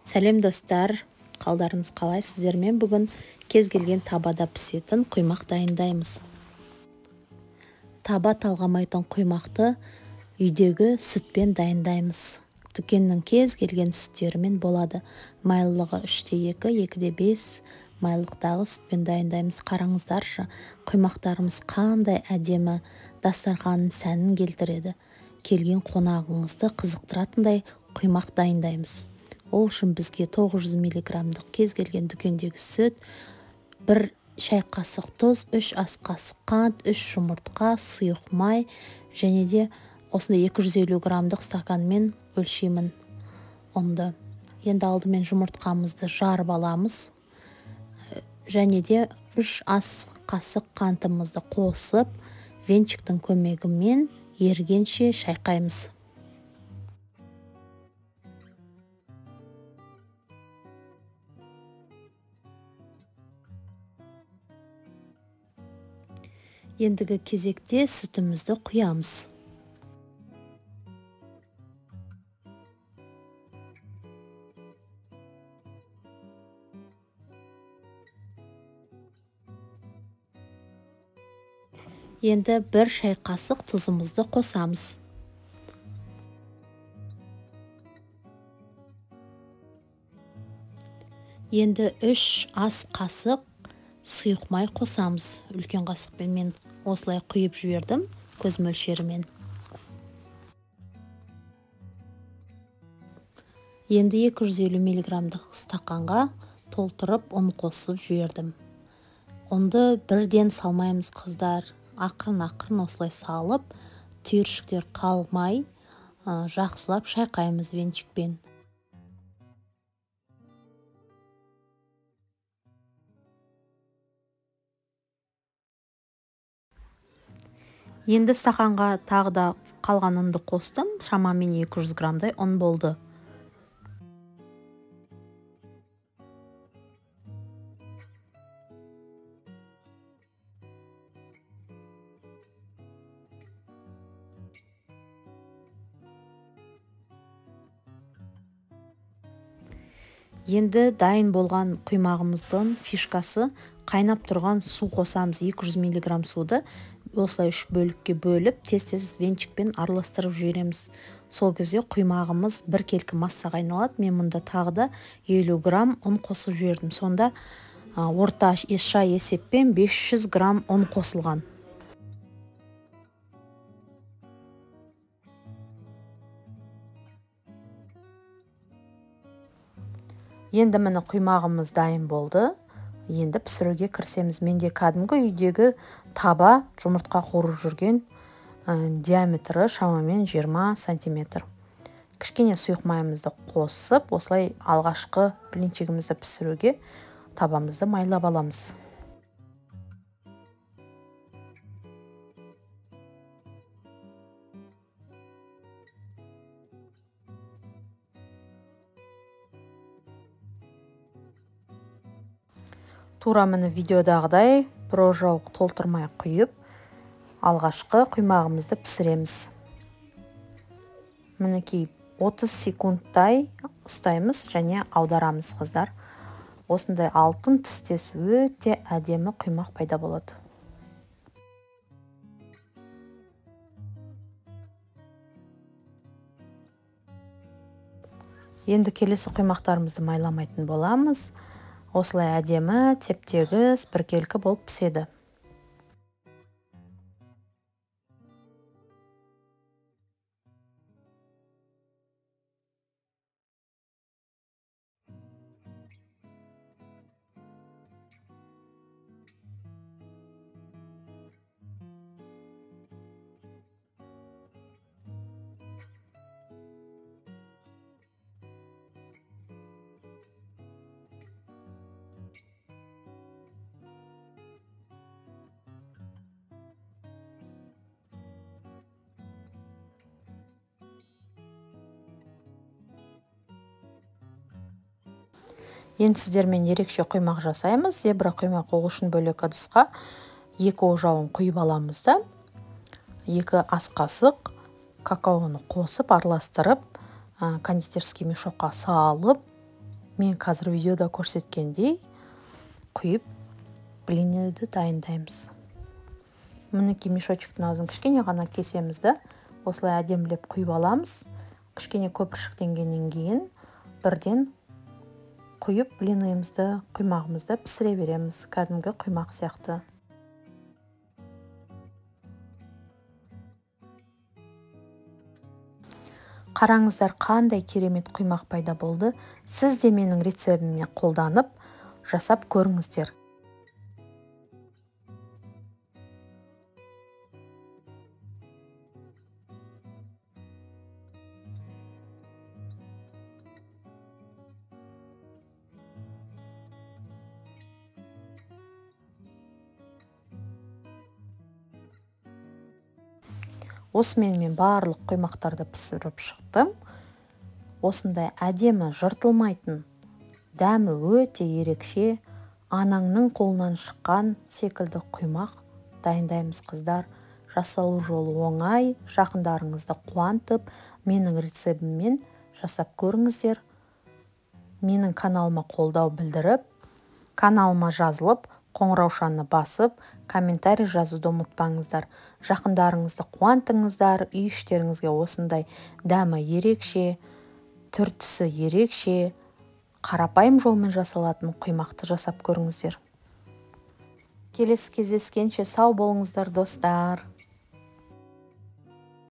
Сәлем достар, қалдарыңыз қалай? Сіздермен бүгін кез келген табада пісетін құймақ дайындаймыз. Таба талғамайтын құймақты үйдегі сүтпен дайындаймыз. Дүкеннің кез келген сүттерімен болады. Майлылығы 3-2, 2-5 майлықтағы сүтпен дайындаймыз. Қараңыздаршы, құймақтарымыз қандай әдемі, дастарханның сәнін келтіреді. Келген қонағыңызды қызықтыратындай құймақ дайындаймыз. Ол үшін бізге 900 мг кез келген дүкендегі сүт, 1 шай қасық тұз, 3 ас қасық қант, 3 жұмыртқа, сұйық май және де осындай 250 грамдық стаканмен өлшеймін ұнды. Енді алдымен жұмыртқамызды жарып аламыз және де 3 ас қасық қантымызды қосып, венчиктің көмегімен ергенше шайқаймыз. Ендігі кезекте сүтімізді құямыз. Енді 1 шай қасық тұзымызды қосамыз. Енді 3 ас қасық сұйық май қосамыз. Үлкен қасықпен мен осылай құйып жібердім, көз мөлшерімен. Енді 250 мг стақанға толтырып ұн қосып жібердім. Ұнды бірден салмаймыз қыздар. Ақырын осылай салып, түйіршіктер қалмай, жақсылап шайқаймыз венчикпен. Енді стақанға тағы да қалған ұнды қостым. Шамамен 200 грамдай ұн болды. Енді дайын болған құймағымыздың фишкасы, қайнап тұрған су қосамыз. 200 мг суды осылай 3 бөлікке бөліп, тез-тез венчикпен араластырып жібереміз. Сол кезде құймағымыз бір келкі массаға айналады. Мен мұнда тағы да 50 грамм ұн қосып жібердім. Сонда орташа есеппен 500 грамм ұн қосылған. Енді міне құймағымыз дайын болды. Енді пісіруге кірісеміз. Менде кәдімгі үйдегі таба жұмыртқа қуырып жүрген, диаметрі шамамен 20 см. Кішкене сұйық майымызды қосып, осылай алғашқы блинчигімізді пісіруге табамызды майлап аламыз. Тура міне видеодағыдай жауық толтырмай құйып, алғашқы құймағымызды пісіреміз. Мінекей 30 секундтай ұстаймыз және аударамыз қыздар. Осындай алтын түстес өте әдемі құймақ пайда болады. Енді келесі құймақтарымызды майламайтын боламыз. Осылай әдемі, теп-тегіс, біркелкі болып піседі. Енді сіздермен ерекше құймақ жасаймыз. Зебра құймақ ол үшін бөлек ыдысқа 2 ожауын құйып аламыз да 2 ас қасық какаоны қосып араластырып, кондитерский мешокқа салып, Мен қазір видеода көрсеткендей құйып блинді дайындаймыз. Мінекей мешочектің аузын кішкене ғана кесемізді. Осылай әдемілеп құйып аламыз. Кішкене көпіршіктенгеннен кейін бірден құйып блинымызды, құймағымызды пісіре береміз. Кәдімгі құймақ сияқты. Қараңыздар, қандай керемет құймақ пайда болды. Сіз де менің рецептіме қолданып, жасап көріңіздер. Осымен мен барлық құймақтарды пісіріп шықтым. Осындай әдемі жыртылмайтын, дәмі өте ерекше, анаңның қолынан шыққан секілді құймақ дайындаймыз қыздар. Жасалу жолы оңай, жақындарыңызды қуантып, менің рецептіммен жасап көріңіздер. Менің каналыма қолдау білдіріп, каналыма жазылып, қоңыраушаны басып, комментарий жазуды ұмытпаңыздар. Жақындарыңызды қуантыңыздар, үй іштеріңізге осындай дәмі ерекше, түр-түсі ерекше, қарапайым жолмен жасалатын құймақты жасап көріңіздер. Келесі кездескенше сау болыңыздар достар.